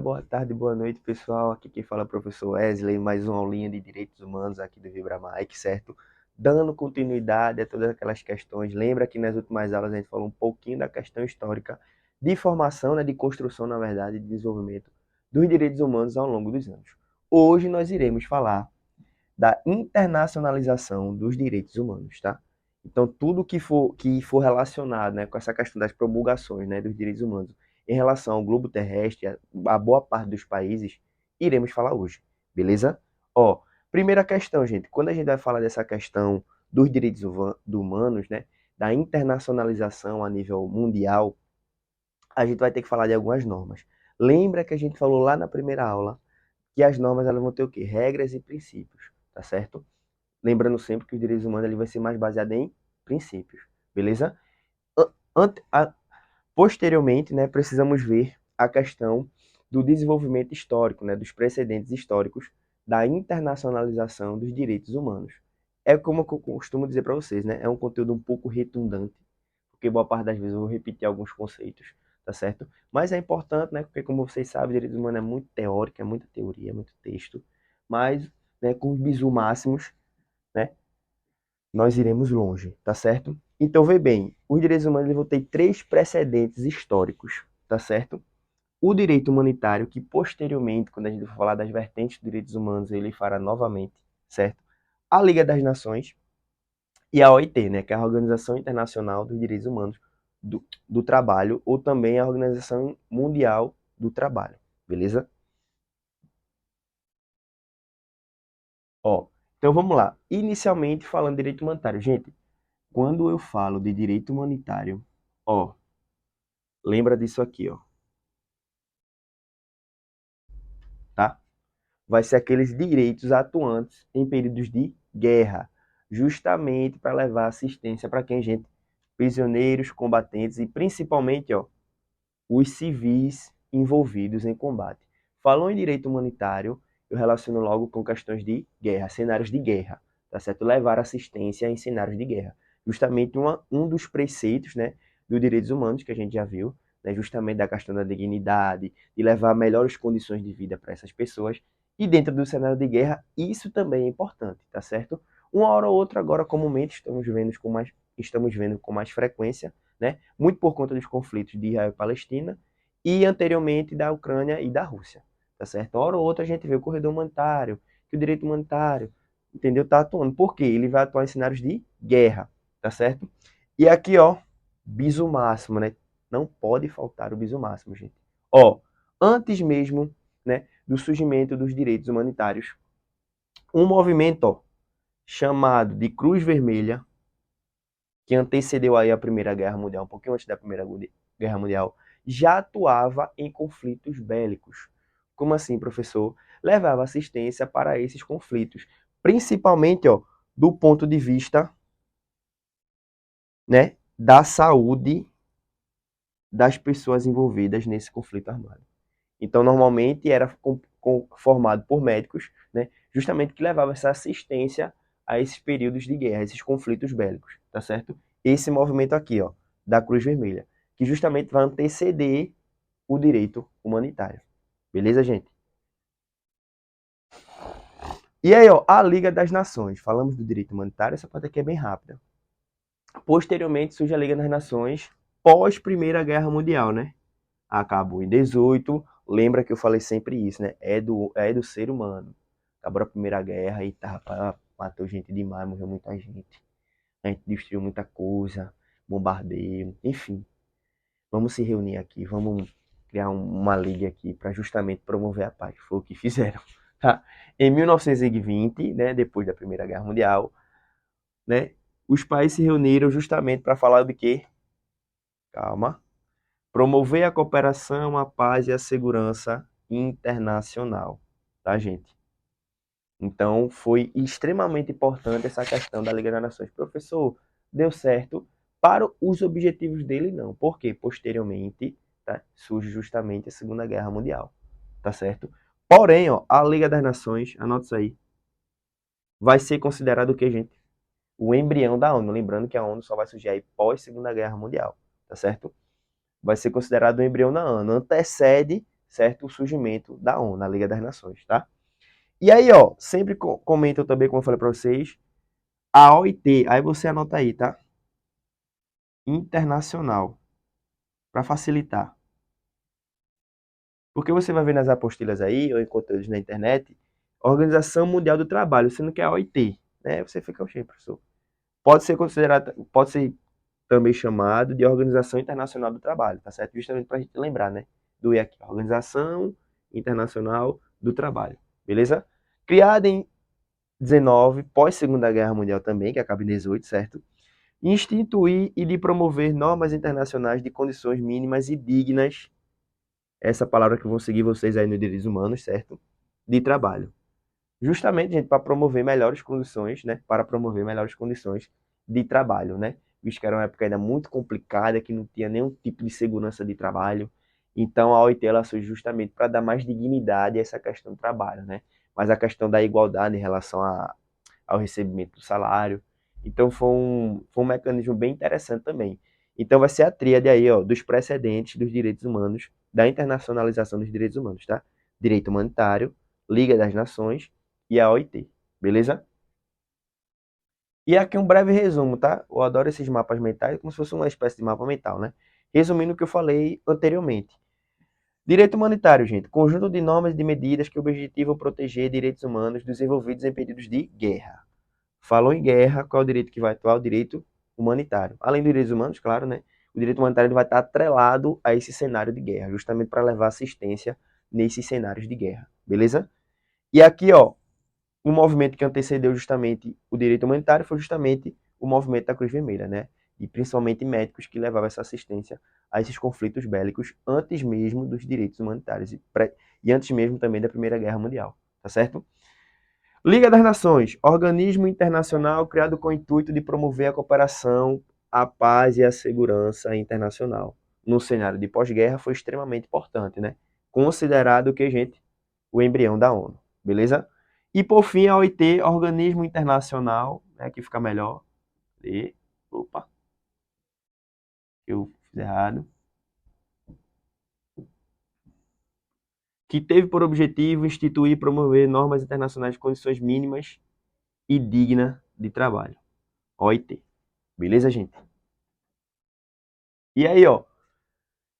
Boa tarde, boa noite, pessoal. Aqui quem fala é o professor Wesley, mais uma aulinha de Direitos Humanos aqui do VibraMike, certo? Dando continuidade a todas aquelas questões. Lembra que nas últimas aulas a gente falou um pouquinho da questão histórica de formação, né, de construção, na verdade, de desenvolvimento dos direitos humanos ao longo dos anos. Hoje nós iremos falar da internacionalização dos direitos humanos, tá? Então, tudo que for relacionado, né, com essa questão das promulgações, né, dos direitos humanos em relação ao globo terrestre, a boa parte dos países, iremos falar hoje, beleza? Ó, primeira questão, gente, quando a gente vai falar dessa questão dos direitos humanos, né, da internacionalização a nível mundial, a gente vai ter que falar de algumas normas. Lembra que a gente falou lá na primeira aula que as normas elas vão ter o quê? Regras e princípios, tá certo? Lembrando sempre que os direitos humanos ele vai ser mais baseado em princípios, beleza? Posteriormente, né, precisamos ver a questão do desenvolvimento histórico, né, dos precedentes históricos da internacionalização dos direitos humanos. É como eu costumo dizer para vocês, né, é um conteúdo um pouco redundante, porque boa parte das vezes eu vou repetir alguns conceitos, tá certo? Mas é importante, né, porque como vocês sabem, direitos humanos é muito teórico, é muita teoria, é muito texto, mas, né, com os bizu máximos, né, nós iremos longe, tá certo? Então, vê bem, os direitos humanos vão ter três precedentes históricos, tá certo? O direito humanitário, que posteriormente, quando a gente for falar das vertentes dos direitos humanos, ele fará novamente, certo? A Liga das Nações e a OIT, né, que é a Organização Internacional dos Direitos Humanos do Trabalho, ou também a Organização Mundial do Trabalho, beleza? Ó, então vamos lá. Inicialmente falando de direito humanitário. Gente, quando eu falo de direito humanitário, ó, lembra disso aqui, ó, tá? Vai ser aqueles direitos atuantes em períodos de guerra, justamente para levar assistência para quem, gente? Prisioneiros, combatentes e principalmente, ó, os civis envolvidos em combate. Falou em direito humanitário, eu relaciono logo com questões de guerra, cenários de guerra, tá certo? Levar assistência em cenários de guerra. Justamente um dos preceitos, né, dos direitos humanos que a gente já viu, né, justamente da questão da dignidade, de levar melhores condições de vida para essas pessoas. E dentro do cenário de guerra, isso também é importante, tá certo? Uma hora ou outra, agora, comumente, estamos vendo com mais frequência, né? Muito por conta dos conflitos de Israel e Palestina, e anteriormente da Ucrânia e da Rússia, tá certo? Uma hora ou outra a gente vê o corredor humanitário, que o direito humanitário, entendeu? Tá atuando. Por quê? Ele vai atuar em cenários de guerra, tá certo? E aqui, ó, bizu máximo, né? Não pode faltar o bizu máximo, gente. Ó, antes mesmo, né, do surgimento dos direitos humanitários, um movimento, ó, chamado de Cruz Vermelha, que antecedeu aí a Primeira Guerra Mundial, um pouquinho antes da Primeira Guerra Mundial, já atuava em conflitos bélicos. Como assim, professor? Levava assistência para esses conflitos, principalmente, ó, do ponto de vista, né, da saúde das pessoas envolvidas nesse conflito armado. Então, normalmente era formado por médicos, né, justamente que levavam essa assistência a esses períodos de guerra, esses conflitos bélicos, tá certo? Esse movimento aqui, ó, da Cruz Vermelha, que justamente vai anteceder o direito humanitário. Beleza, gente? E aí, ó, a Liga das Nações. Falamos do direito humanitário, essa parte aqui é bem rápida. Posteriormente surge a Liga das Nações pós Primeira Guerra Mundial, né? Acabou em 18. Lembra que eu falei sempre isso, né? É do ser humano. Acabou a Primeira Guerra e matou gente demais, morreu muita gente. A gente destruiu muita coisa, bombardeio, enfim. Vamos se reunir aqui, vamos criar uma liga aqui para justamente promover a paz. Foi o que fizeram. Tá? Em 1920, né, depois da Primeira Guerra Mundial, né, os países se reuniram justamente para falar de quê? Calma. Promover a cooperação, a paz e a segurança internacional, tá, gente? Então, foi extremamente importante essa questão da Liga das Nações. Professor, deu certo para os objetivos dele, não. Porque, posteriormente, tá, surge justamente a Segunda Guerra Mundial, tá certo? Porém, ó, a Liga das Nações, anota isso aí, vai ser considerado o que, gente? O embrião da ONU. Lembrando que a ONU só vai surgir aí pós Segunda Guerra Mundial, tá certo? Vai ser considerado o embrião da ONU. Antecede, certo? O surgimento da ONU, na Liga das Nações, tá? E aí, ó, sempre comentam também, como eu falei para vocês, a OIT, aí você anota aí, tá? Internacional, para facilitar. Porque você vai ver nas apostilas aí, ou em conteúdos na internet, Organização Mundial do Trabalho, sendo que é a OIT, né? Você fica, oxe, professor. Pode ser considerado, pode ser também chamado de Organização Internacional do Trabalho, tá certo? Justamente para a gente lembrar, né? Do I aqui, Organização Internacional do Trabalho, beleza? Criada em 19, pós Segunda Guerra Mundial também, que acaba em 18, certo? Instituir e de promover normas internacionais de condições mínimas e dignas, essa palavra que vão seguir vocês aí no Direitos Humanos, certo? De trabalho. Justamente, gente, para promover melhores condições, né? Para promover melhores condições de trabalho, né? Visto que era uma época ainda muito complicada, que não tinha nenhum tipo de segurança de trabalho. Então a OIT ela surge justamente para dar mais dignidade a essa questão do trabalho, né? Mas a questão da igualdade em relação ao recebimento do salário. Então foi um mecanismo bem interessante também. Então vai ser a tríade aí, ó, dos precedentes dos direitos humanos, da internacionalização dos direitos humanos, tá? Direito humanitário, Liga das Nações e a OIT, beleza? E aqui um breve resumo, tá? Eu adoro esses mapas mentais, como se fosse uma espécie de mapa mental, né? Resumindo o que eu falei anteriormente. Direito humanitário, gente, conjunto de normas e de medidas que objetivam proteger direitos humanos desenvolvidos em períodos de guerra. Falou em guerra, qual é o direito que vai atuar? O direito humanitário. Além dos direitos humanos, claro, né? O direito humanitário ele vai estar atrelado a esse cenário de guerra, justamente para levar assistência nesses cenários de guerra, beleza? E aqui, ó, um movimento que antecedeu justamente o direito humanitário foi justamente o movimento da Cruz Vermelha, né? E principalmente médicos que levavam essa assistência a esses conflitos bélicos antes mesmo dos direitos humanitários e antes mesmo também da Primeira Guerra Mundial, tá certo? Liga das Nações, organismo internacional criado com o intuito de promover a cooperação, a paz e a segurança internacional. No cenário de pós-guerra foi extremamente importante, né? Considerado que, gente, o embrião da ONU, beleza? E por fim, a OIT, Organismo Internacional, né, aqui fica melhor. E, opa, eu fiz errado. Que teve por objetivo instituir e promover normas internacionais de condições mínimas e dignas de trabalho. OIT. Beleza, gente? E aí, ó,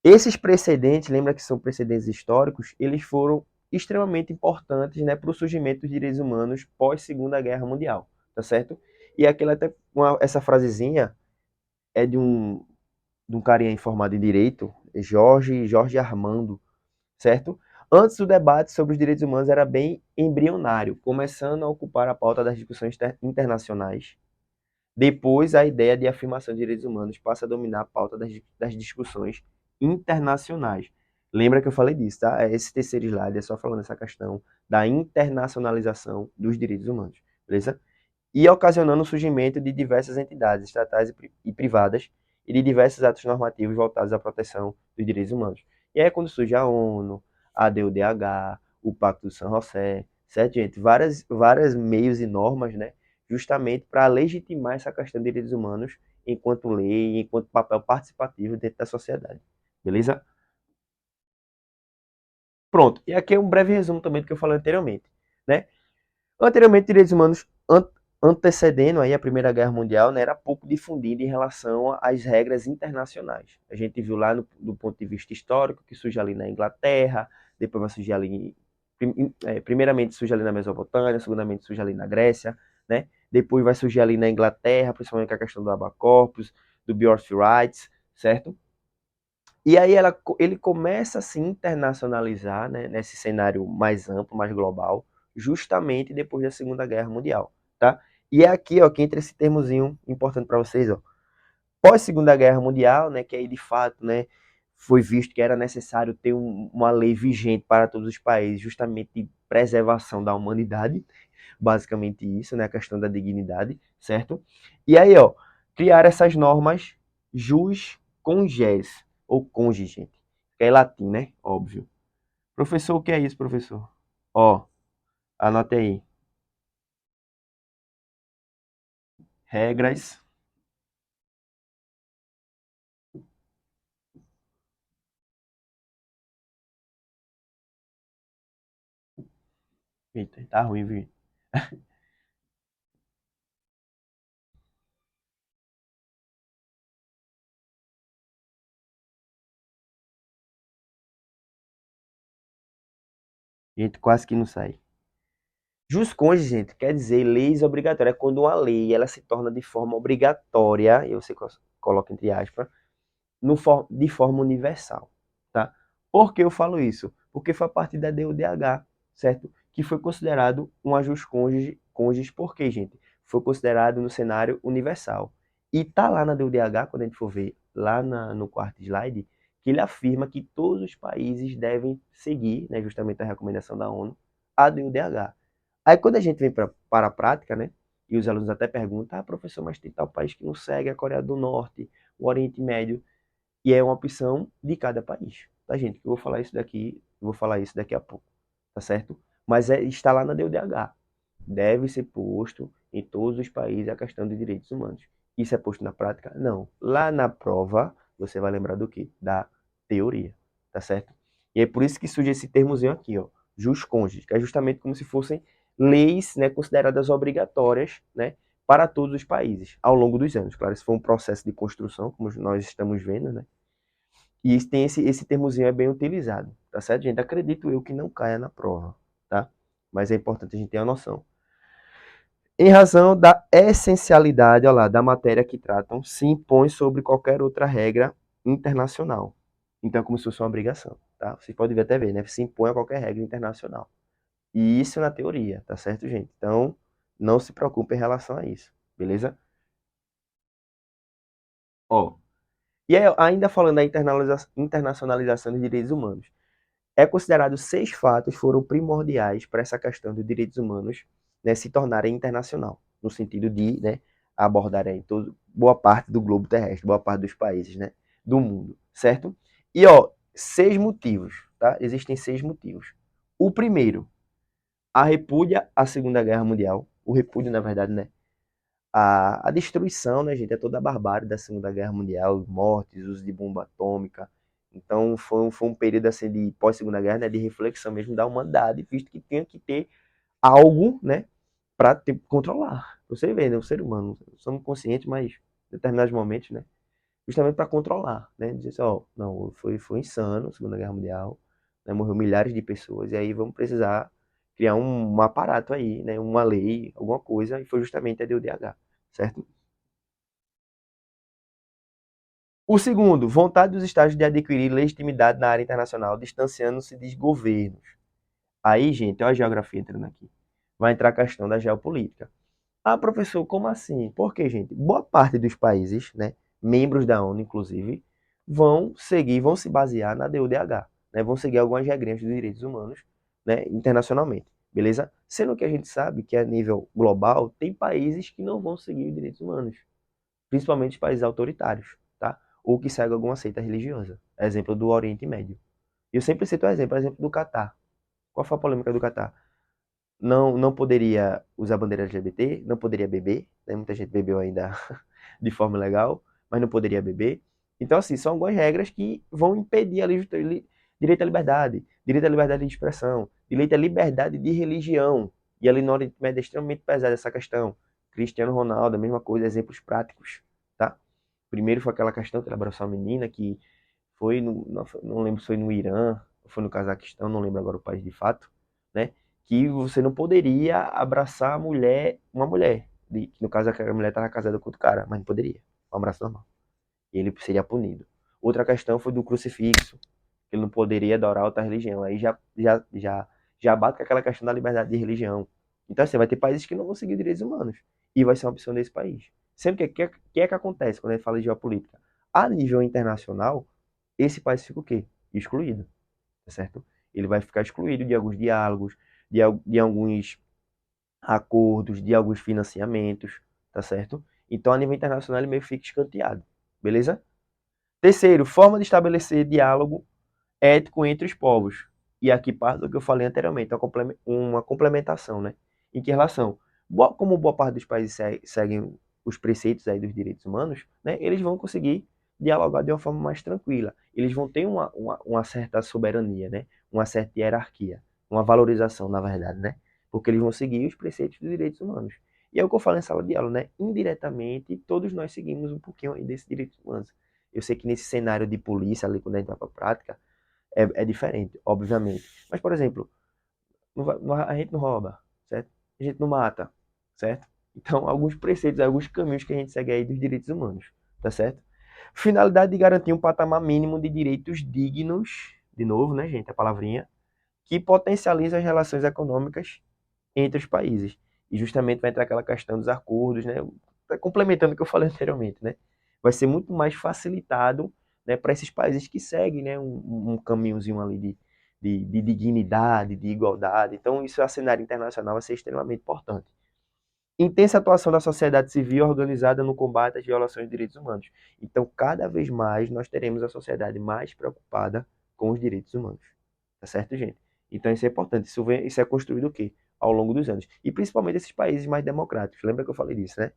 esses precedentes, lembra que são precedentes históricos, eles foram extremamente importantes, né, para o surgimento dos direitos humanos pós Segunda Guerra Mundial, tá certo? E aquela até essa frasezinha é de um carinha formado em direito, Jorge Armando, certo? Antes o debate sobre os direitos humanos era bem embrionário, começando a ocupar a pauta das discussões internacionais. Depois, a ideia de afirmação de direitos humanos passa a dominar a pauta das discussões internacionais. Lembra que eu falei disso, tá? Esse terceiro slide é só falando essa questão da internacionalização dos direitos humanos, beleza? E ocasionando o surgimento de diversas entidades estatais e privadas e de diversos atos normativos voltados à proteção dos direitos humanos. E aí é quando surge a ONU, a DUDH, o Pacto de São José, certo, gente? Várias meios e normas, né? Justamente para legitimar essa questão de direitos humanos enquanto lei, enquanto papel participativo dentro da sociedade. Beleza? Pronto. E aqui é um breve resumo também do que eu falei anteriormente, né? Anteriormente, direitos humanos antecedendo aí a Primeira Guerra Mundial, né, era pouco difundido em relação às regras internacionais. A gente viu lá do ponto de vista histórico que surge ali na Inglaterra, depois vai surgir ali, primeiramente surge ali na Mesopotâmia, segundamente surge ali na Grécia, né? Depois vai surgir ali na Inglaterra, principalmente com a questão do habeas corpus, do birth rights, certo? E aí ele começa a se internacionalizar, né, nesse cenário mais amplo, mais global, justamente depois da Segunda Guerra Mundial, tá? E é aqui, ó, que entra esse termozinho importante para vocês, ó. Pós Segunda Guerra Mundial, né, que aí de fato, né, foi visto que era necessário ter uma lei vigente para todos os países, justamente de preservação da humanidade, basicamente isso, né, a questão da dignidade, certo? E aí, ó, criar essas normas jus conges, ou conge, gente, que é latim, né? Óbvio. Professor, o que é isso, professor? Ó, anote aí. Regras Eita, tá ruim, viu? Gente, quase que não sai. Jusconge, gente, quer dizer leis obrigatórias. É quando uma lei ela se torna de forma obrigatória, e você coloca entre aspas, de forma universal, tá? Por que eu falo isso? Porque foi a partir da DUDH, certo? Que foi considerado um ajus cônjuge, por quê, gente? Foi considerado no cenário universal. E tá lá na DUDH, quando a gente for ver, lá no quarto slide, que ele afirma que todos os países devem seguir, né, justamente a recomendação da ONU, a DUDH. Aí quando a gente vem para a prática, né, e os alunos até perguntam, ah, professor, mas tem tal país que não segue a Coreia do Norte, o Oriente Médio, e é uma opção de cada país, tá, gente? Eu vou falar isso daqui, eu vou falar isso daqui a pouco, tá certo? Mas está lá na DUDH. Deve ser posto em todos os países a questão de direitos humanos. Isso é posto na prática? Não. Lá na prova, você vai lembrar do quê? Da teoria, tá certo? E é por isso que surge esse termozinho aqui, ó, jus cônjuge, que é justamente como se fossem leis, né, consideradas obrigatórias, né, para todos os países ao longo dos anos. Claro, isso foi um processo de construção, como nós estamos vendo, né? E tem esse termozinho é bem utilizado, tá certo, gente? Acredito eu que não caia na prova, tá? Mas é importante a gente ter a noção. Em razão da essencialidade, olha lá, da matéria que tratam, se impõe sobre qualquer outra regra internacional. Então é como se fosse uma obrigação, tá? Vocês podem até ver, né? Se impõe a qualquer regra internacional. E isso na teoria, tá certo, gente? Então, não se preocupe em relação a isso, beleza? Ó, e aí, ainda falando da internacionalização dos direitos humanos, é considerado 6 fatos foram primordiais para essa questão dos direitos humanos, né, se tornarem internacional, no sentido de, né, abordarem todo, boa parte do globo terrestre, boa parte dos países, né, do mundo, certo? E ó, 6 motivos, tá? Existem 6 motivos. O primeiro, a repúdia à Segunda Guerra Mundial, o repúdio, na verdade, né, a destruição, né, gente, é toda a barbárie da Segunda Guerra Mundial, mortes, uso de bomba atômica. Então foi um período assim de pós-Segunda Guerra, né, de reflexão mesmo da humanidade, visto que tinha que ter algo, né, para controlar. Você vê, né, o ser humano, somos conscientes, mas em determinados momentos, né, justamente para controlar, né, dizer assim, ó, não, foi insano a Segunda Guerra Mundial, né, morreu milhares de pessoas e aí vamos precisar criar um aparato aí, né, uma lei, alguma coisa, e foi justamente a DUDH, certo? O segundo, vontade dos Estados de adquirir legitimidade na área internacional, distanciando-se de governos. Aí, gente, olha a geografia entrando aqui. Vai entrar a questão da geopolítica. Ah, professor, como assim? Porque, gente, boa parte dos países, né, membros da ONU, inclusive, vão se basear na DUDH, né, vão seguir algumas regrinhas dos direitos humanos, né, internacionalmente, beleza? Sendo que a gente sabe que a nível global tem países que não vão seguir os direitos humanos, principalmente países autoritários, tá? Ou que seguem alguma seita religiosa. Exemplo do Oriente Médio. E eu sempre cito o exemplo do Catar. Qual foi a polêmica do Catar? Não poderia usar bandeira LGBT, não poderia beber, né? Muita gente bebeu ainda de forma legal, mas não poderia beber. Então, assim, são algumas regras que vão impedir direito à liberdade, direito à liberdade de expressão, direito à liberdade de religião. E ali no Oriente Médio é extremamente pesada essa questão. Cristiano Ronaldo, a mesma coisa, exemplos práticos, tá? Primeiro foi aquela questão que ela abraçou a menina, que foi não lembro se foi no Irã, ou foi no Cazaquistão, não lembro agora o país de fato, né? Que você não poderia abraçar uma mulher, que no caso a mulher estava casada com outro cara, mas não poderia, um abraço normal. E ele seria punido. Outra questão foi do crucifixo, que ele não poderia adorar outra religião. Aí já bate com aquela questão da liberdade de religião. Então, assim, vai ter países que não vão seguir direitos humanos. E vai ser uma opção desse país. Sendo que acontece quando a gente fala de geopolítica? A nível internacional, esse país fica o quê? Excluído, tá certo? Ele vai ficar excluído de alguns diálogos, de alguns acordos, de alguns financiamentos, tá certo? Então, a nível internacional, ele meio que fica escanteado, beleza? Terceiro, forma de estabelecer diálogo ético entre os povos. E aqui parte do que eu falei anteriormente, uma complementação, né? Em que relação? Como boa parte dos países seguem os preceitos aí dos direitos humanos, né? Eles vão conseguir dialogar de uma forma mais tranquila. Eles vão ter uma certa soberania, né? Uma certa hierarquia, uma valorização, na verdade, né? porque eles vão seguir os preceitos dos direitos humanos. E é o que eu falo em sala de aula, né? Indiretamente, todos nós seguimos um pouquinho aí desses direitos humanos. Eu sei que nesse cenário de polícia, ali, quando a gente vai para a prática, é diferente, obviamente. Mas, por exemplo, a gente não rouba, certo? A gente não mata, certo? Então, alguns preceitos, alguns caminhos que a gente segue aí dos direitos humanos, tá certo? Finalidade de garantir um patamar mínimo de direitos dignos, de novo, né, gente, a palavrinha, que potencializa as relações econômicas entre os países. E justamente vai entrar aquela questão dos acordos, né? Tá complementando o que eu falei anteriormente, né? Vai ser muito mais facilitado, né, para esses países que seguem, né, um caminhozinho ali de dignidade, de igualdade. Então, isso a cenário internacional vai ser extremamente importante. Intensa atuação da sociedade civil organizada no combate às violações de direitos humanos. Então, cada vez mais nós teremos a sociedade mais preocupada com os direitos humanos. Tá certo, gente? Então, isso é importante. Isso é construído o quê? Ao longo dos anos. E principalmente esses países mais democráticos. Lembra que eu falei disso, né?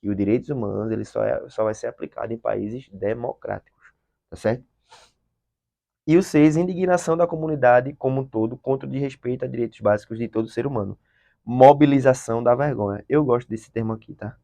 Que os direitos humanos ele só vai ser aplicado em países democráticos. Tá certo? E o 6, indignação da comunidade como um todo contra o desrespeito a direitos básicos de todo ser humano. Mobilização da vergonha. Eu gosto desse termo aqui, tá?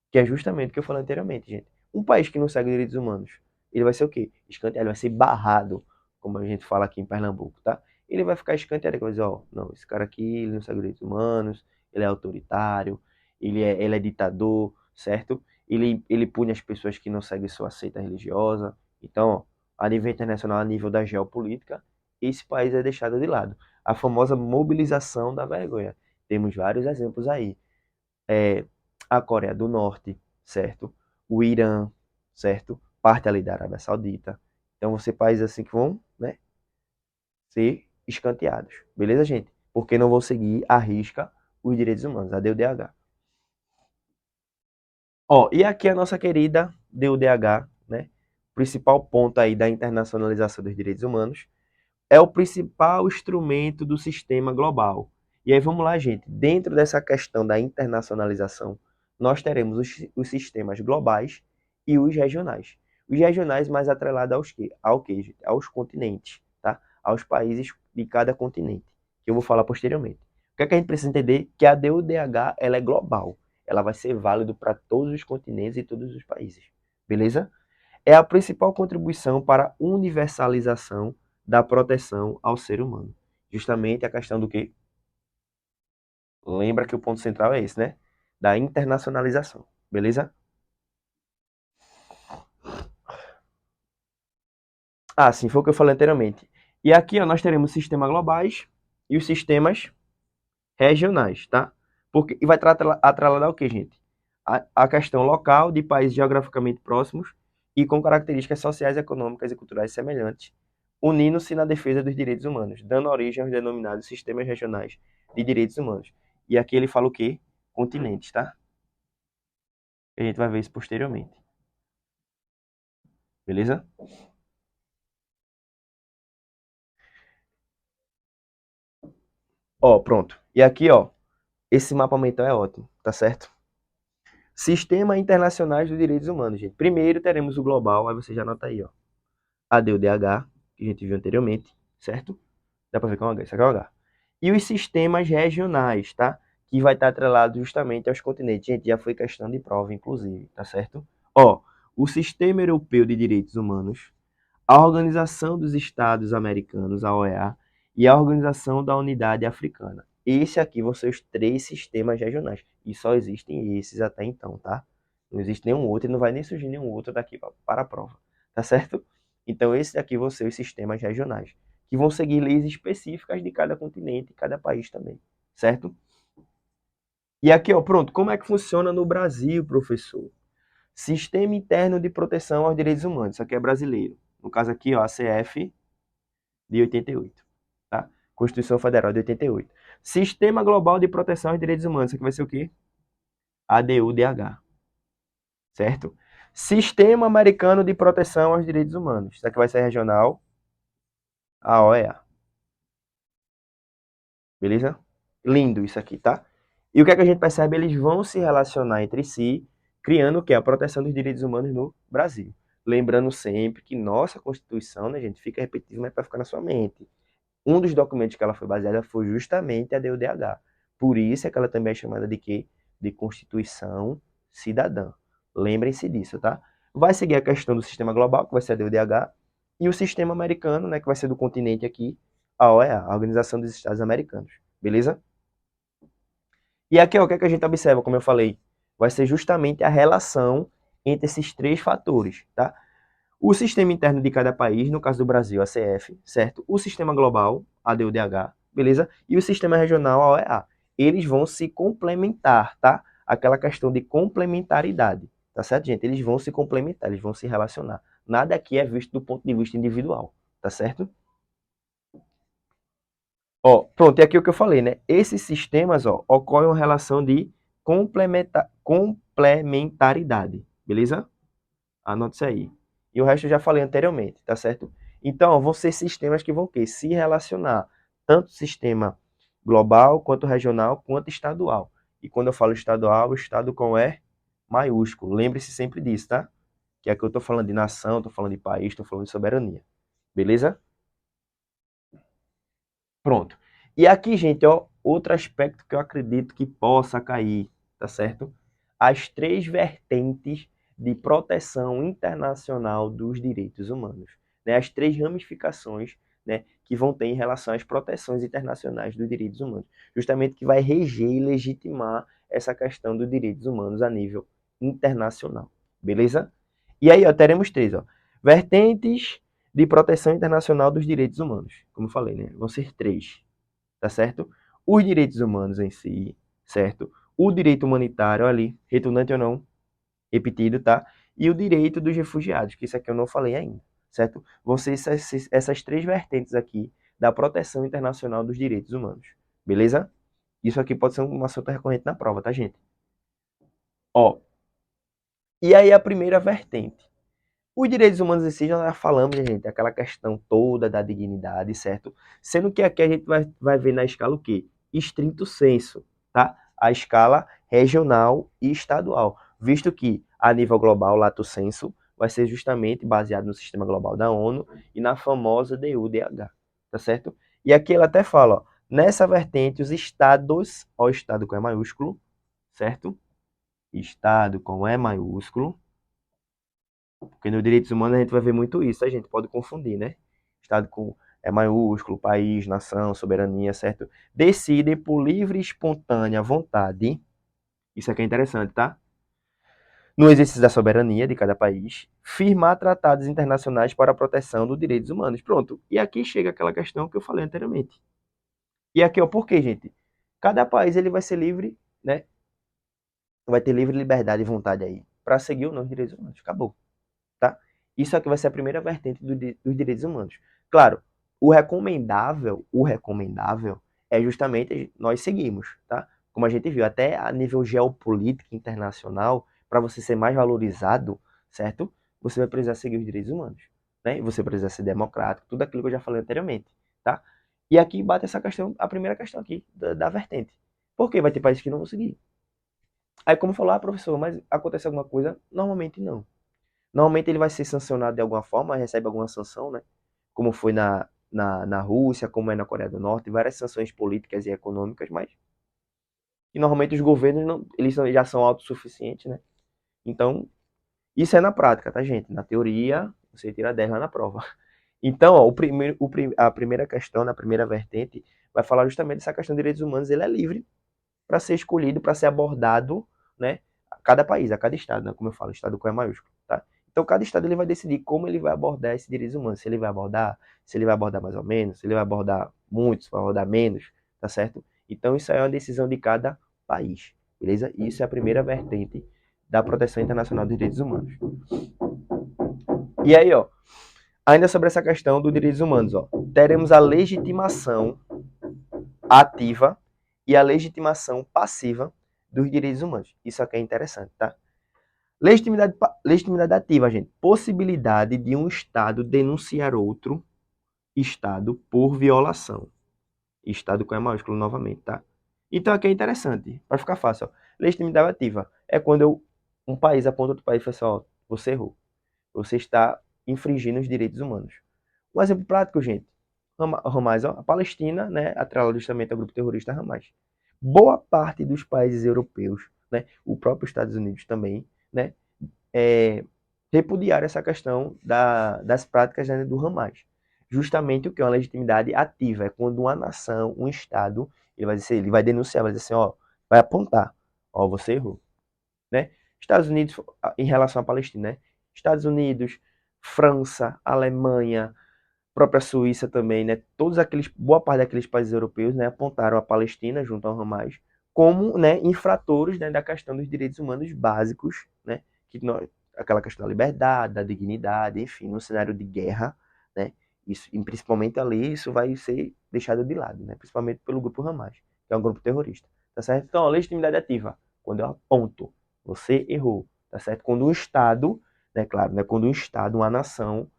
Que é justamente o que eu falei anteriormente, gente. Um país que não segue direitos humanos, ele vai ser o quê? Escanteado, ele vai ser barrado, como a gente fala aqui em Pernambuco, tá? Ele vai ficar escanteado, ele vai dizer, ó, não, esse cara aqui, ele não segue direitos humanos, ele é autoritário, ele é ditador, certo? Ele pune as pessoas que não seguem sua seita religiosa. Então, ó, a nível internacional, a nível da geopolítica, esse país é deixado de lado. A famosa mobilização da vergonha. Temos vários exemplos aí. É, a Coreia do Norte, certo? O Irã, certo? Parte ali da Arábia Saudita. Então, vão ser países assim que vão, né, ser escanteados. Beleza, gente? Porque não vão seguir à risca os direitos humanos, a DUDH. Ó, e aqui a nossa querida DUDH, né? Principal ponto aí da internacionalização dos direitos humanos, é o principal instrumento do sistema global. E aí vamos lá, gente. Dentro dessa questão da internacionalização, nós teremos os sistemas globais e os regionais. Os regionais mais atrelados aos quê? Ao quê, gente? Aos continentes, tá? Aos países de cada continente, que eu vou falar posteriormente. O que é que a gente precisa entender? Que a DUDH, ela é global. Ela vai ser válida para todos os continentes e todos os países. Beleza? É a principal contribuição para a universalização da proteção ao ser humano. Justamente a questão do que? Lembra que o ponto central é esse, né? Da internacionalização. Beleza? Ah, sim, foi o que eu falei anteriormente. E aqui, ó, nós teremos sistemas globais e os sistemas regionais, tá? Porque, e vai atrelado ao que, gente? A questão local de países geograficamente próximos e com características sociais, econômicas e culturais semelhantes, unindo-se na defesa dos direitos humanos, dando origem aos denominados sistemas regionais de direitos humanos. E aqui ele fala o quê? Continentes, tá? A gente vai ver isso posteriormente. Beleza? Ó, pronto. E aqui, ó, esse mapa mental é ótimo, tá certo? Sistema Internacionais dos Direitos Humanos, gente. Primeiro teremos o global, aí você já anota aí, ó. A DUDH, que a gente viu anteriormente, certo? Dá pra ver com o H, isso aqui é o H. E os sistemas regionais, tá? Que vai estar atrelado justamente aos continentes. Gente, já foi questão de prova, inclusive, tá certo? Ó, o Sistema Europeu de Direitos Humanos, a Organização dos Estados Americanos, a OEA, e a Organização da Unidade Africana. Esse aqui vão ser os 3 sistemas regionais. E só existem esses até então, tá? Não existe nenhum outro e não vai nem surgir nenhum outro daqui para a prova, tá certo? Então, esses aqui vão ser os sistemas regionais, que vão seguir leis específicas de cada continente e cada país também, certo? E aqui, ó, pronto, como é que funciona no Brasil, professor? Sistema Interno de Proteção aos Direitos Humanos, isso aqui é brasileiro. No caso aqui, ó, a CF de 88, tá? Constituição Federal de 88. Sistema Global de Proteção aos Direitos Humanos, isso aqui vai ser o quê? ADU-DH, certo? Sistema Americano de Proteção aos Direitos Humanos, isso aqui vai ser regional, a OEA. Beleza? Lindo isso aqui, tá? E o que é que a gente percebe? Eles vão se relacionar entre si, criando o que? A proteção dos direitos humanos no Brasil. Lembrando sempre que nossa Constituição, né, gente, fica repetitiva, mas para ficar na sua mente. Um dos documentos que ela foi baseada foi justamente a DUDH, Por isso é que ela também é chamada de quê? De Constituição Cidadã. Lembrem-se disso, tá? Vai seguir a questão do sistema global, que vai ser a DUDH, e o sistema americano, né, que vai ser do continente aqui, a OEA, a Organização dos Estados Americanos. Beleza? E aqui, ó, o que é que a gente observa, como eu falei? Vai ser justamente a relação entre esses três fatores, tá? O sistema interno de cada país, no caso do Brasil, a CF, certo? O sistema global, a DUDH, beleza? E o sistema regional, a OEA. Eles vão se complementar, tá? Aquela questão de complementaridade, tá certo, gente? Eles vão se complementar, eles vão se relacionar. Nada aqui é visto do ponto de vista individual, tá certo? Ó, pronto, e aqui o que eu falei, né? Esses sistemas, ó, ocorrem uma relação de complementaridade, beleza? Anote isso aí. E o resto eu já falei anteriormente, tá certo? Então, ó, vão ser sistemas que vão o quê? Se relacionar, tanto sistema global, quanto regional, quanto estadual. E quando eu falo estadual, o estado com E maiúsculo. Lembre-se sempre disso, tá? Que aqui eu tô falando de nação, tô falando de país, tô falando de soberania. Beleza? Pronto. E aqui, gente, ó, outro aspecto que eu acredito que possa cair, tá certo? As três vertentes de proteção internacional dos direitos humanos, né? As três ramificações, né, que vão ter em relação às proteções internacionais dos direitos humanos, justamente que vai reger e legitimar essa questão dos direitos humanos a nível internacional, beleza? E aí, ó, teremos três, ó, vertentes de proteção internacional dos direitos humanos. Como eu falei, né? Vão ser três, tá certo? Os direitos humanos em si, certo? O direito humanitário ali, redundante ou não, repetido, tá? E o direito dos refugiados, que isso aqui eu não falei ainda, certo? Vão ser essas três vertentes aqui da proteção internacional dos direitos humanos, beleza? Isso aqui pode ser um assunto recorrente na prova, tá, gente? Ó, e aí a primeira vertente. Os direitos humanos em si, já falamos, gente, aquela questão toda da dignidade, certo? Sendo que aqui a gente vai ver na escala o quê? Estrito sensu, tá? A escala regional e estadual. Visto que, a nível global, lato sensu, vai ser justamente baseado no sistema global da ONU e na famosa DUDH, tá certo? E aqui ela até fala, ó, nessa vertente, os estados, ó, estado com E maiúsculo, certo? Estado com E maiúsculo, porque nos direitos humanos a gente vai ver muito isso, a gente pode confundir, né? Estado com é maiúsculo, país, nação, soberania, certo? Decidem por livre e espontânea vontade, isso aqui é interessante, tá? No exercício da soberania de cada país, firmar tratados internacionais para a proteção dos direitos humanos. Pronto. E aqui chega aquela questão que eu falei anteriormente. E aqui, ó, por quê, gente? Cada país ele vai ser livre, né? Vai ter livre liberdade e vontade aí para seguir ou não os direitos humanos. Acabou. Tá? Isso aqui vai ser a primeira vertente dos direitos humanos. Claro, o recomendável é justamente nós seguimos, tá? Como a gente viu, até a nível geopolítico internacional, para você ser mais valorizado, certo? Você vai precisar seguir os direitos humanos, né? Você precisa ser democrático, tudo aquilo que eu já falei anteriormente, tá? E aqui bate essa questão, a primeira questão aqui da vertente. Por que vai ter países que não vão seguir? Aí, como falou, professor, mas acontece alguma coisa? Normalmente não. Normalmente ele vai ser sancionado de alguma forma, recebe alguma sanção, né? Como foi na Rússia, como é na Coreia do Norte, várias sanções políticas e econômicas, mas que normalmente os governos não, eles já são autossuficientes, né? Então, isso é na prática, tá, gente? Na teoria, você tira 10 lá na prova. Então, ó, a primeira questão, na primeira vertente, vai falar justamente dessa questão de direitos humanos, ele é livre para ser escolhido, para ser abordado, né, a cada país, a cada estado, né, como eu falo, estado com E maiúsculo, tá? Então, cada estado ele vai decidir como ele vai abordar esses direitos humanos, se ele vai abordar mais ou menos, se ele vai abordar muito, se vai abordar menos, tá certo? Então, isso aí é uma decisão de cada país, beleza? Isso é a primeira vertente da proteção internacional dos direitos humanos. E aí, ó, ainda sobre essa questão dos direitos humanos, ó, teremos a legitimação ativa e a legitimação passiva dos direitos humanos. Isso aqui é interessante, tá? Legitimidade ativa, gente. Possibilidade de um Estado denunciar outro Estado por violação. Estado com E maiúsculo novamente, tá? Então aqui é interessante, para ficar fácil. Ó. Legitimidade ativa é quando um país aponta outro país e fala assim, ó, você errou. Você está infringindo os direitos humanos. Um exemplo prático, gente. Hamas, ó, a Palestina, né, atrelada justamente ao grupo terrorista Hamas. Boa parte dos países europeus, né, o próprio Estados Unidos também, né, é, repudiaram essa questão das práticas, né, do Hamas. Justamente o que é uma legitimidade ativa, é quando uma nação, um Estado, ele vai denunciar, vai dizer assim, ó, vai apontar, ó, você errou, né? Estados Unidos, em relação à Palestina, né? Estados Unidos, França, Alemanha, própria Suíça também, né? Todos aqueles, boa parte daqueles países europeus, né, apontaram a Palestina junto ao Hamas como, né, infratores, né, da questão dos direitos humanos básicos, né? Que nós, aquela questão da liberdade, da dignidade, enfim, no cenário de guerra, né? Isso, e principalmente ali, isso vai ser deixado de lado, né? Principalmente pelo grupo Hamas, que é um grupo terrorista, tá certo? Então, a legitimidade ativa, quando eu aponto, você errou, tá certo? Quando um Estado, né, claro, né, quando um Estado, uma nação,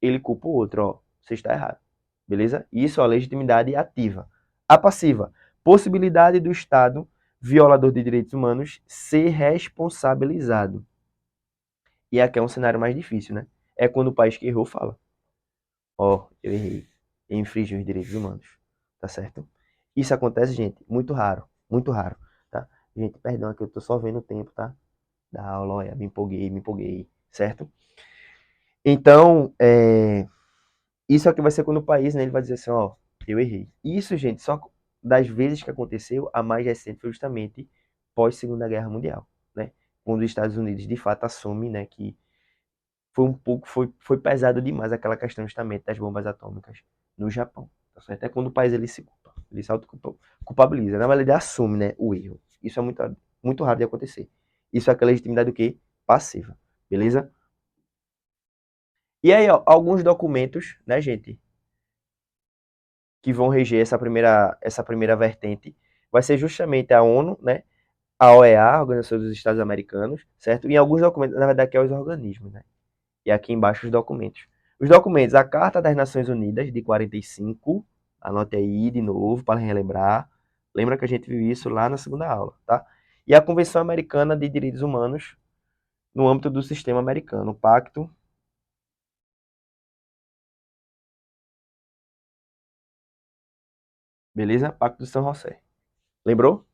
ele culpa o outro, ó, você está errado, beleza? Isso é a legitimidade ativa. A passiva, possibilidade do Estado violador de direitos humanos ser responsabilizado. E aqui é um cenário mais difícil, né? É quando o país que errou fala, ó, eu errei, eu infringi os direitos humanos, tá certo? Isso acontece, gente, muito raro, tá? Gente, perdão, aqui eu tô só vendo o tempo, tá? Da aula, olha, me empolguei, certo? Então, isso aqui vai ser quando o país, né, ele vai dizer assim, ó, eu errei. Isso, gente, só das vezes que aconteceu, a mais recente foi justamente pós Segunda Guerra Mundial, né? Quando os Estados Unidos de fato assume, né, que foi pesado demais aquela questão justamente das bombas atômicas no Japão, tá certo? É quando o país ele se culpa, ele se autoculpabiliza, na verdade ele assume, né, o erro. Isso é muito raro de acontecer. Isso é aquela legitimidade do quê? Passiva, beleza? E aí, ó, alguns documentos, né, gente, que vão reger essa primeira vertente vai ser justamente a ONU, né? A OEA, a Organização dos Estados Americanos, certo? E em alguns documentos, na verdade, que é os organismos, né? E aqui embaixo os documentos. Os documentos, a Carta das Nações Unidas, de 45, anote aí de novo para relembrar. Lembra que a gente viu isso lá na segunda aula, tá? E a Convenção Americana de Direitos Humanos, no âmbito do sistema americano, o Pacto, beleza? Pacto de São José. Lembrou?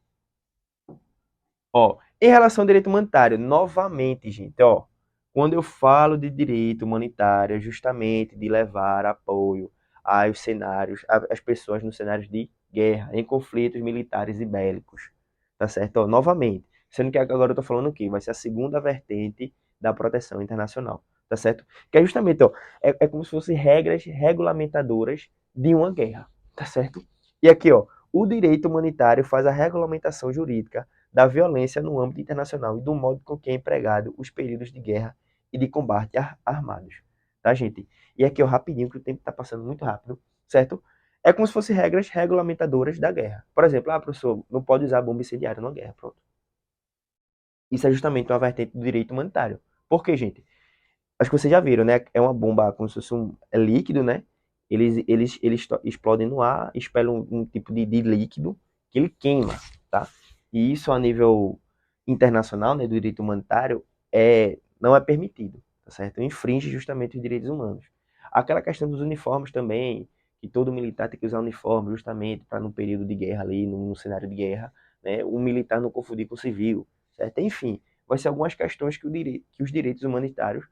Ó, em relação ao direito humanitário, novamente, gente, ó, quando eu falo de direito humanitário, é justamente de levar apoio aos cenários, às pessoas nos cenários de guerra, em conflitos militares e bélicos, tá certo? Ó, novamente, sendo que agora eu tô falando o quê? Vai ser a segunda vertente da proteção internacional, tá certo? Que é justamente, ó, é como se fossem regras regulamentadoras de uma guerra, tá certo? E aqui, ó, o direito humanitário faz a regulamentação jurídica da violência no âmbito internacional e do modo com que é empregado os períodos de guerra e de combate armados. Tá, gente? E aqui, ó, rapidinho, que o tempo está passando muito rápido, certo? É como se fossem regras regulamentadoras da guerra. Por exemplo, professor, não pode usar bomba incendiária numa guerra, pronto. Isso é justamente uma vertente do direito humanitário. Por quê, gente? Acho que vocês já viram, né? É uma bomba como se fosse é líquido, né? Eles explodem no ar, expelam um tipo de líquido que ele queima, tá? E isso a nível internacional, né, do direito humanitário, não é permitido, tá certo? Infringe justamente os direitos humanos. Aquela questão dos uniformes também, que todo militar tem que usar uniforme justamente para no período de guerra ali, no cenário de guerra, né, o militar não confundir com o civil, certo? Enfim, vai ser algumas questões que os direitos humanitários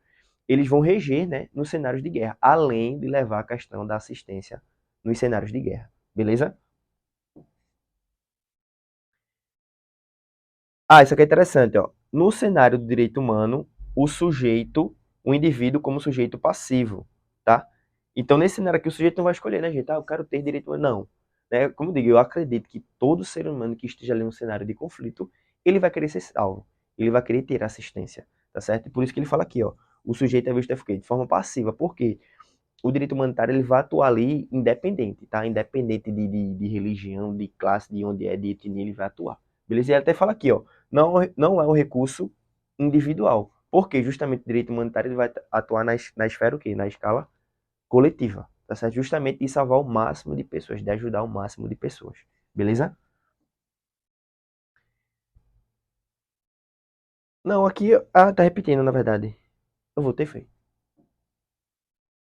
eles vão reger, né, nos cenários de guerra, além de levar a questão da assistência nos cenários de guerra. Beleza? Ah, isso aqui é interessante, ó. No cenário do direito humano, o indivíduo como sujeito passivo, tá? Então, nesse cenário aqui, o sujeito não vai escolher, né, gente? Ah, eu quero ter direito humano. Não. Né? Como eu digo, eu acredito que todo ser humano que esteja ali no cenário de conflito, ele vai querer ser salvo. Ele vai querer ter assistência, tá certo? E por isso que ele fala aqui, ó. O sujeito é visto de forma passiva. Por quê? O direito humanitário ele vai atuar ali independente, tá? Independente de religião, de classe, de onde é, de etnia, ele vai atuar. Beleza? E ele até fala aqui, ó, não é um recurso individual. Porque justamente o direito humanitário ele vai atuar na esfera o quê? Na escala coletiva, tá certo? Justamente de salvar o máximo de pessoas, de ajudar o máximo de pessoas. Beleza? Não, aqui, tá repetindo, na verdade. Eu vou ter feito.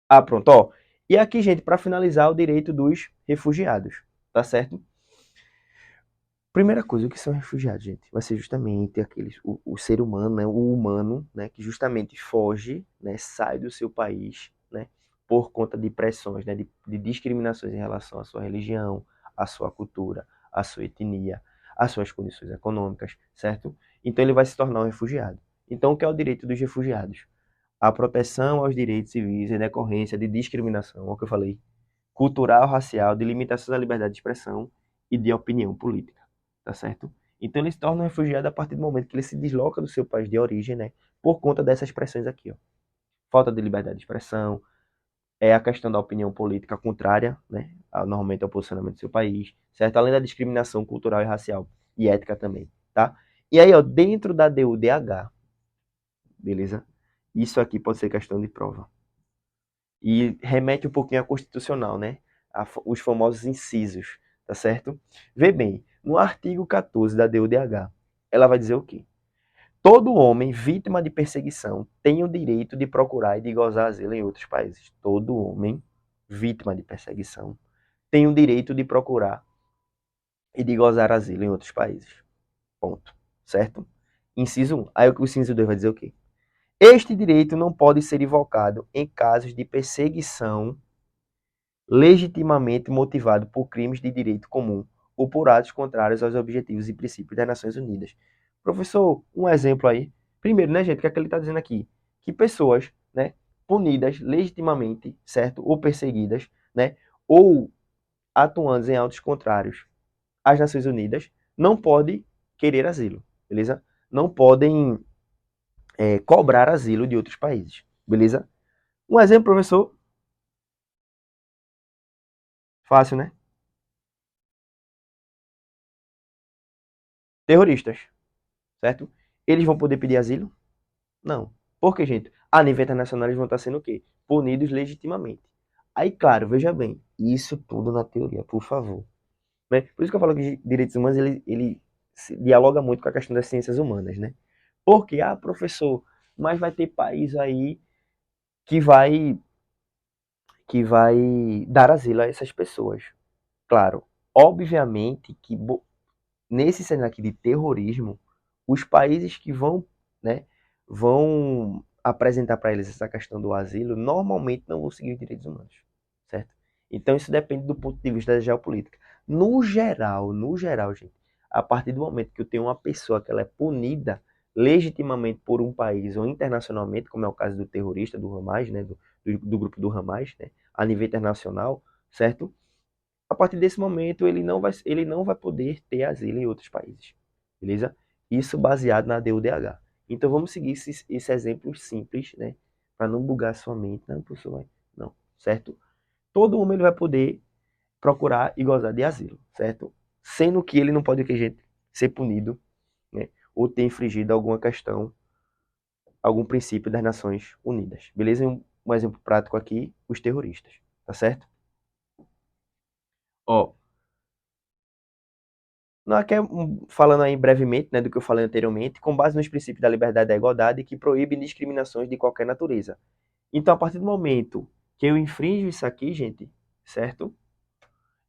Ah, pronto, ó. E aqui, gente, para finalizar, o direito dos refugiados, tá certo? Primeira coisa, o que são refugiados, gente? Vai ser justamente o ser humano, né, o humano, né, que justamente foge, né, sai do seu país, né, por conta de pressões, né, de discriminações em relação à sua religião, à sua cultura, à sua etnia, às suas condições econômicas, certo? Então ele vai se tornar um refugiado. Então o que é o direito dos refugiados? A proteção aos direitos civis em decorrência de discriminação, é o que eu falei, cultural, racial, de limitações à liberdade de expressão e de opinião política, tá certo? Então ele se torna um refugiado a partir do momento que ele se desloca do seu país de origem, né, por conta dessas pressões aqui, ó. Falta de liberdade de expressão, é a questão da opinião política contrária, né, normalmente ao posicionamento do seu país, certo? Além da discriminação cultural e racial e ética também, tá? E aí, ó, dentro da DUDH, beleza? Isso aqui pode ser questão de prova. E remete um pouquinho à constitucional, né? Os famosos incisos, tá certo? Vê bem, no artigo 14 da DUDH, ela vai dizer o quê? Todo homem vítima de perseguição tem o direito de procurar e de gozar asilo em outros países. Todo homem vítima de perseguição tem o direito de procurar e de gozar asilo em outros países. Ponto. Certo? Inciso 1. Aí o inciso 2 vai dizer o quê? Este direito não pode ser invocado em casos de perseguição legitimamente motivado por crimes de direito comum ou por atos contrários aos objetivos e princípios das Nações Unidas. Professor, um exemplo aí. Primeiro, né, gente, o que é que ele está dizendo aqui? Que pessoas, né, punidas legitimamente, certo, ou perseguidas, né, ou atuando em atos contrários às Nações Unidas, não podem querer asilo, beleza? Não podem cobrar asilo de outros países, beleza? Um exemplo, professor, fácil, né? Terroristas, certo? Eles vão poder pedir asilo? Não. Por quê, gente? A nível internacional eles vão estar sendo o quê? Punidos legitimamente. Aí, claro, veja bem, isso tudo na teoria, por favor. Né? Por isso que eu falo que direitos humanos ele dialoga muito com a questão das ciências humanas, né? Porque, professor, mas vai ter país aí que vai que vai dar asilo a essas pessoas. Claro, obviamente que nesse cenário aqui de terrorismo, os países que vão, né, vão apresentar para eles essa questão do asilo, normalmente não vão seguir os direitos humanos, certo? Então isso depende do ponto de vista da geopolítica. No geral, gente, a partir do momento que eu tenho uma pessoa que ela é punida legitimamente por um país ou internacionalmente, como é o caso do terrorista, do Hamas, né, do grupo do Hamas, né, a nível internacional, certo? A partir desse momento ele não vai poder ter asilo em outros países, beleza? Isso baseado na DUDH. Então vamos seguir esse exemplo simples, né? Para não bugar sua mente, não, professor, não, certo? Todo homem ele vai poder procurar e gozar de asilo, certo? Sendo que ele não pode, que gente, ser punido, né? Ou ter infringido alguma questão, algum princípio das Nações Unidas, beleza? Um exemplo prático aqui, os terroristas, tá certo? Ó, não, aqui falando aí brevemente, né, do que eu falei anteriormente, com base nos princípios da liberdade e da igualdade que proíbem discriminações de qualquer natureza. Então, a partir do momento que eu infrinjo isso aqui, gente, certo?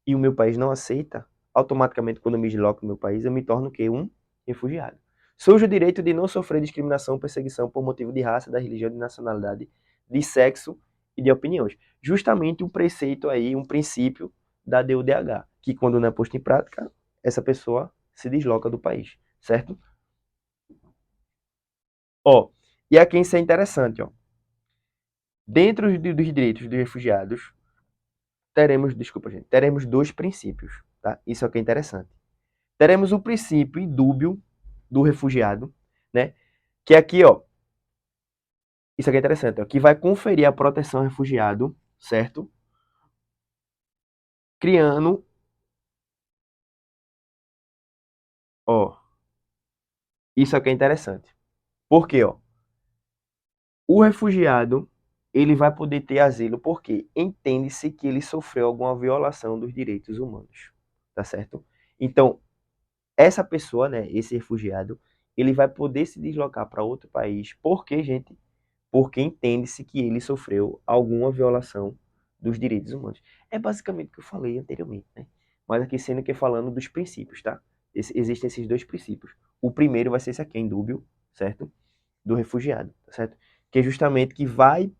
E o meu país não aceita, automaticamente, quando eu me desloco do meu país, eu me torno o quê? Um refugiado. Surge o direito de não sofrer discriminação ou perseguição por motivo de raça, da religião, de nacionalidade, de sexo e de opiniões. Justamente um preceito aí, um princípio da DUDH, que quando não é posto em prática, essa pessoa se desloca do país, certo? Ó, e aqui isso é interessante, ó. Dentro dos direitos dos refugiados, teremos, desculpa, gente, teremos dois princípios, tá? Isso aqui é interessante. Teremos o princípio indúbio do refugiado, né? Que aqui, ó, isso aqui é interessante, ó, que vai conferir a proteção ao refugiado, certo? Criando, ó, isso aqui é interessante. Por quê, ó? O refugiado, ele vai poder ter asilo porque entende-se que ele sofreu alguma violação dos direitos humanos, tá certo? Então, essa pessoa, né, esse refugiado, ele vai poder se deslocar para outro país, porque, gente, porque entende-se que ele sofreu alguma violação dos direitos humanos. É basicamente o que eu falei anteriormente, né? Mas aqui sendo que falando dos princípios, tá? Existem esses dois princípios. O primeiro vai ser esse aqui, indúbio, certo? Do refugiado, tá certo? Que é justamente que vai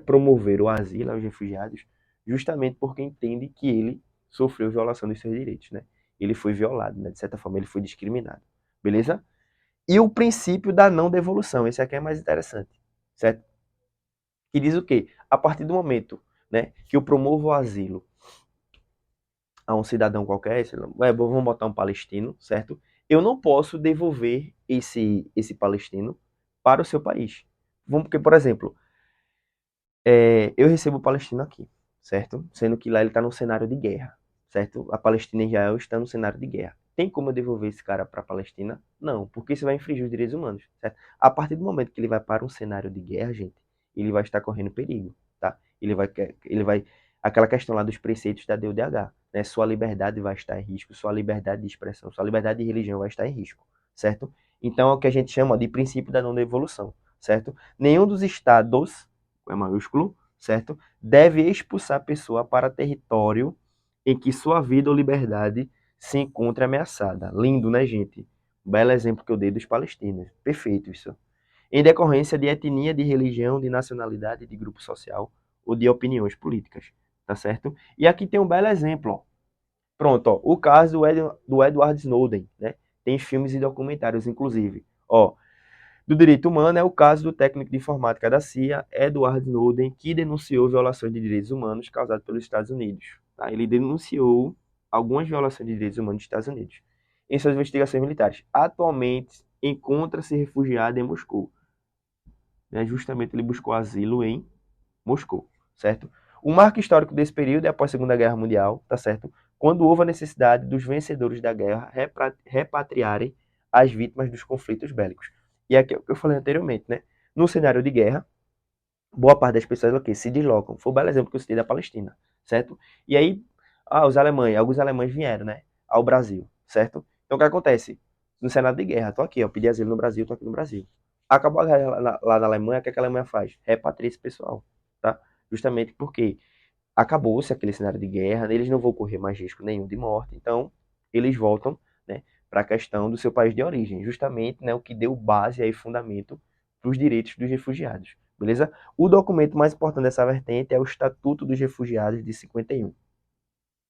promover o asilo aos refugiados, justamente porque entende que ele sofreu violação dos seus direitos, né? Ele foi violado, né? De certa forma, ele foi discriminado. Beleza? E o princípio da não devolução, esse aqui é mais interessante, certo? Que diz o quê? A partir do momento, né, que eu promovo o asilo a um cidadão qualquer, vamos botar um palestino, certo? Eu não posso devolver esse palestino para o seu país. Porque, por exemplo, eu recebo o palestino aqui, certo? Sendo que lá ele está num cenário de guerra, certo? A Palestina e Israel estão no cenário de guerra. Tem como eu devolver esse cara para a Palestina? Não, porque isso vai infringir os direitos humanos, certo? A partir do momento que ele vai para um cenário de guerra, gente, ele vai estar correndo perigo, tá? Ele vai aquela questão lá dos preceitos da DUDH, né? Sua liberdade vai estar em risco, sua liberdade de expressão, sua liberdade de religião vai estar em risco, certo? Então é o que a gente chama de princípio da não devolução, certo? Nenhum dos estados é maiúsculo, certo? Deve expulsar a pessoa para território em que sua vida ou liberdade se encontre ameaçada. Lindo, né, gente? Belo exemplo que eu dei dos palestinos. Perfeito isso. Em decorrência de etnia, de religião, de nacionalidade, de grupo social ou de opiniões políticas, tá certo? E aqui tem um belo exemplo, ó. Pronto, ó, o caso do Edward Snowden, né? Tem filmes e documentários, inclusive. Ó, do direito humano é o caso do técnico de informática da CIA, Edward Snowden, que denunciou violações de direitos humanos causadas pelos Estados Unidos. Tá? Ele denunciou algumas violações de direitos humanos dos Estados Unidos em suas investigações militares. Atualmente, encontra-se refugiado em Moscou. Né? Justamente ele buscou asilo em Moscou, certo? O marco histórico desse período é após a Segunda Guerra Mundial, tá certo? Quando houve a necessidade dos vencedores da guerra repatriarem as vítimas dos conflitos bélicos. E aqui é o que eu falei anteriormente, né? No cenário de guerra, boa parte das pessoas o quê? Se deslocam. Foi o belo exemplo que eu citei da Palestina, certo? E aí, alguns alemães vieram, né? Ao Brasil, certo? Então o que acontece? No cenário de guerra, tô aqui, ó, pedi asilo no Brasil, tô aqui no Brasil. Acabou a guerra lá na Alemanha, o que a Alemanha faz? Repatria esse pessoal, tá? Justamente porque acabou-se aquele cenário de guerra, eles não vão correr mais risco nenhum de morte, então eles voltam, né, para a questão do seu país de origem, justamente, né, o que deu base e fundamento para os direitos dos refugiados, beleza? O documento mais importante dessa vertente é o Estatuto dos Refugiados de 51.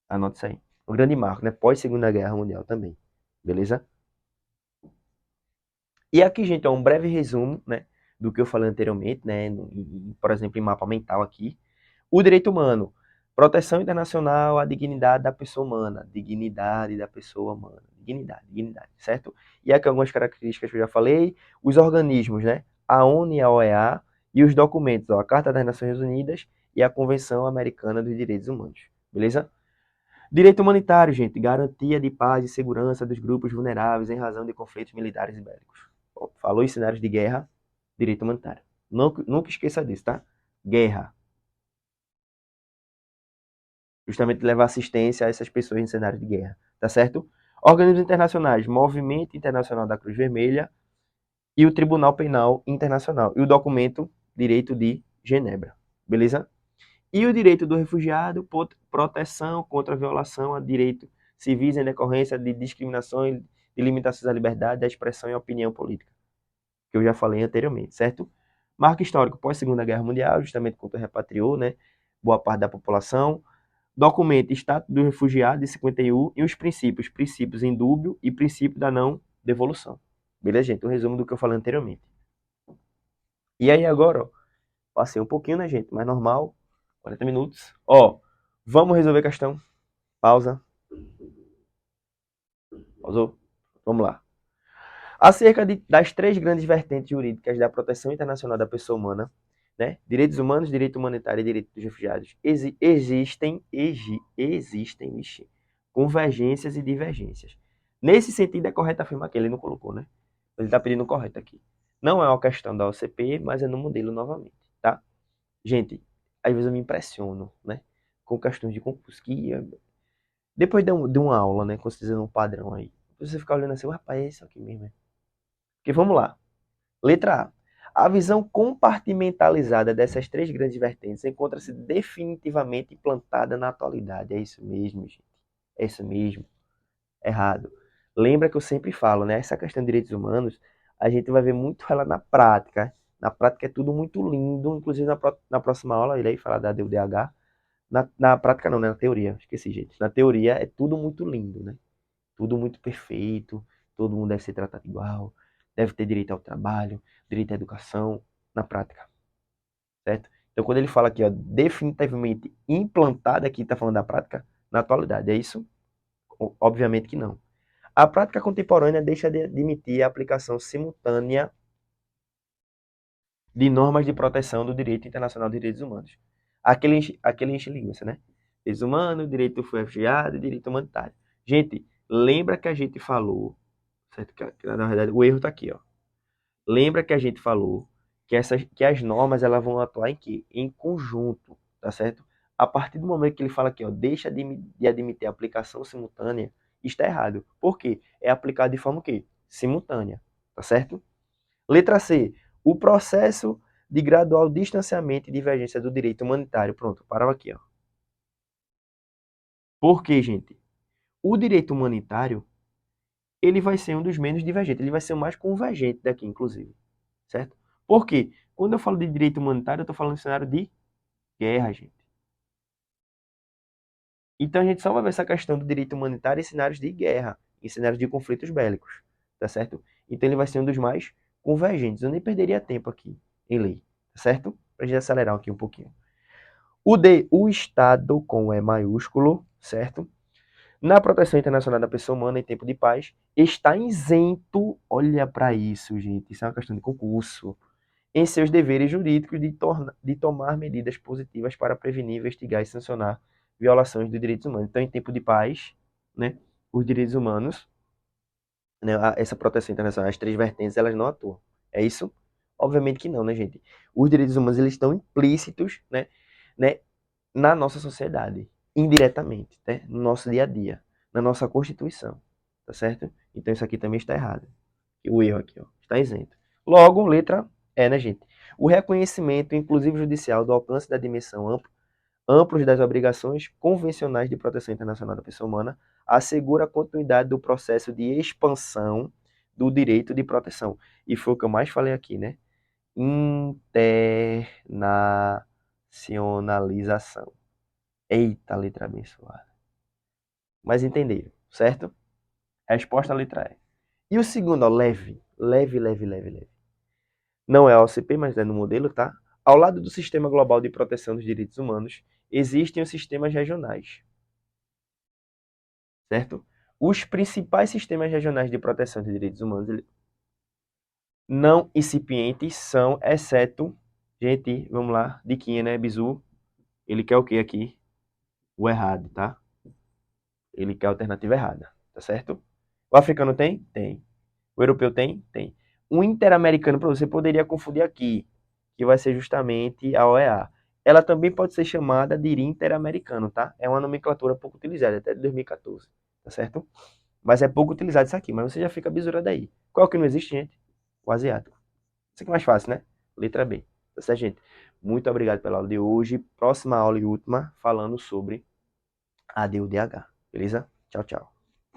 Anote isso aí. Um grande marco, né, pós Segunda Guerra Mundial também, beleza? E aqui, gente, é um breve resumo, né, do que eu falei anteriormente, né, por exemplo, em mapa mental aqui. O direito humano, proteção internacional à dignidade da pessoa humana, dignidade da pessoa humana, dignidade, certo? E aqui algumas características que eu já falei, os organismos, né? A ONU e a OEA, e os documentos, ó, a Carta das Nações Unidas e a Convenção Americana dos Direitos Humanos, beleza? Direito humanitário, gente, garantia de paz e segurança dos grupos vulneráveis em razão de conflitos militares e bélicos. Bom, falou em cenários de guerra, direito humanitário. Nunca esqueça disso, tá? Guerra. Justamente levar assistência a essas pessoas em cenário de guerra, tá certo? Organismos internacionais, Movimento Internacional da Cruz Vermelha e o Tribunal Penal Internacional e o documento Direito de Genebra, beleza? E o direito do refugiado, proteção contra a violação a direitos civis em decorrência de discriminação e de limitações à liberdade da expressão e opinião política, que eu já falei anteriormente, certo? Marco histórico pós-Segunda Guerra Mundial, justamente quando repatriou, né, boa parte da população. Documento Estatuto do Refugiado de 51 e os princípios indúbio e princípio da não devolução. Beleza, gente? Um resumo do que eu falei anteriormente. E aí agora, ó, passei um pouquinho, né, gente? Mais normal, 40 minutos. Ó, vamos resolver a questão. Pausa. Pausou? Vamos lá. Acerca das três grandes vertentes jurídicas da proteção internacional da pessoa humana, né? Direitos humanos, direito humanitário e direito dos refugiados, existem convergências e divergências. Nesse sentido, é correto afirmar que ele não colocou, né? Ele está pedindo correto aqui. Não é uma questão da OCP, mas é no modelo novamente, tá? Gente, às vezes eu me impressiono, né? Com questões de concurso, que depois de uma aula, né? Considerando um padrão aí, você fica olhando assim, rapaz, é isso aqui mesmo, né? Porque vamos lá. Letra A. A visão compartimentalizada dessas três grandes vertentes encontra-se definitivamente implantada na atualidade. É isso mesmo, gente. É isso mesmo. Errado. Lembra que eu sempre falo, né? Essa questão de direitos humanos, a gente vai ver muito ela na prática. Na prática é tudo muito lindo, inclusive na próxima aula eu irei falar da DUDH. Na prática não, né? Na teoria, esqueci, gente. Na teoria é tudo muito lindo, né? Tudo muito perfeito, todo mundo deve ser tratado igual, deve ter direito ao trabalho, direito à educação, na prática, certo? Então, quando ele fala aqui, ó, definitivamente implantada, aqui está falando da prática, na atualidade, é isso? Obviamente que não. A prática contemporânea deixa de admitir a aplicação simultânea de normas de proteção do direito internacional de direitos humanos. Aquele enche linguiça, né? Direitos humanos, direito do refugiado e direito humanitário. Gente, lembra que a gente falou, certo? Na verdade, o erro está aqui, ó. Lembra que a gente falou que as normas elas vão atuar em quê? Em conjunto, tá certo? A partir do momento que ele fala aqui, ó, deixa de admitir a aplicação simultânea, está errado. Por quê? É aplicado de forma o quê? Simultânea, tá certo? Letra C. O processo de gradual distanciamento e divergência do direito humanitário. Pronto, parava aqui, ó. Por quê, gente? O direito humanitário, ele vai ser um dos menos divergentes, ele vai ser o mais convergente daqui, inclusive. Certo? Por quê? Quando eu falo de direito humanitário, eu estou falando de cenário de guerra, gente. Então a gente só vai ver essa questão do direito humanitário em cenários de guerra, em cenários de conflitos bélicos, tá certo? Então ele vai ser um dos mais convergentes. Eu nem perderia tempo aqui em ler, tá certo? Para a gente acelerar aqui um pouquinho. O D, o Estado com E maiúsculo, certo? Na proteção internacional da pessoa humana em tempo de paz, está isento, olha para isso, gente, isso é uma questão de concurso, em seus deveres jurídicos de tomar medidas positivas para prevenir, investigar e sancionar violações dos direitos humanos. Então, em tempo de paz, né, os direitos humanos, né, essa proteção internacional, as três vertentes, elas não atuam. É isso? Obviamente que não, né, gente? Os direitos humanos, eles estão implícitos, né, na nossa sociedade, indiretamente, né, no nosso dia a dia, na nossa Constituição, tá certo? Então, isso aqui também está errado. O erro aqui, ó, está isento. Logo, letra E, né, gente? O reconhecimento, inclusive judicial, do alcance da dimensão amplos das obrigações convencionais de proteção internacional da pessoa humana assegura a continuidade do processo de expansão do direito de proteção. E foi o que eu mais falei aqui, né? Internacionalização. Eita, letra abençoada. Mas entenderam, certo? Resposta à letra E. E o segundo, ó, leve. Leve, leve, leve, leve. Não é a OCP, mas é no modelo, tá? Ao lado do Sistema Global de Proteção dos Direitos Humanos, existem os sistemas regionais, certo? Os principais sistemas regionais de proteção de direitos humanos não incipientes são, exceto, gente, vamos lá, diquinha, né, Bizu? Ele quer o que aqui? O errado, tá? Ele quer a alternativa errada, tá certo? O africano tem? Tem. O europeu tem? Tem. O interamericano, para você poderia confundir aqui, que vai ser justamente a OEA. Ela também pode ser chamada de interamericano, tá? É uma nomenclatura pouco utilizada, até de 2014, tá certo? Mas é pouco utilizado isso aqui, mas você já fica bisurado aí. Qual que não existe, gente? O asiático. Isso aqui é mais fácil, né? Letra B. Tá certo, gente? Muito obrigado pela aula de hoje. Próxima aula e última, falando sobre a DUDH. Beleza? Tchau, tchau.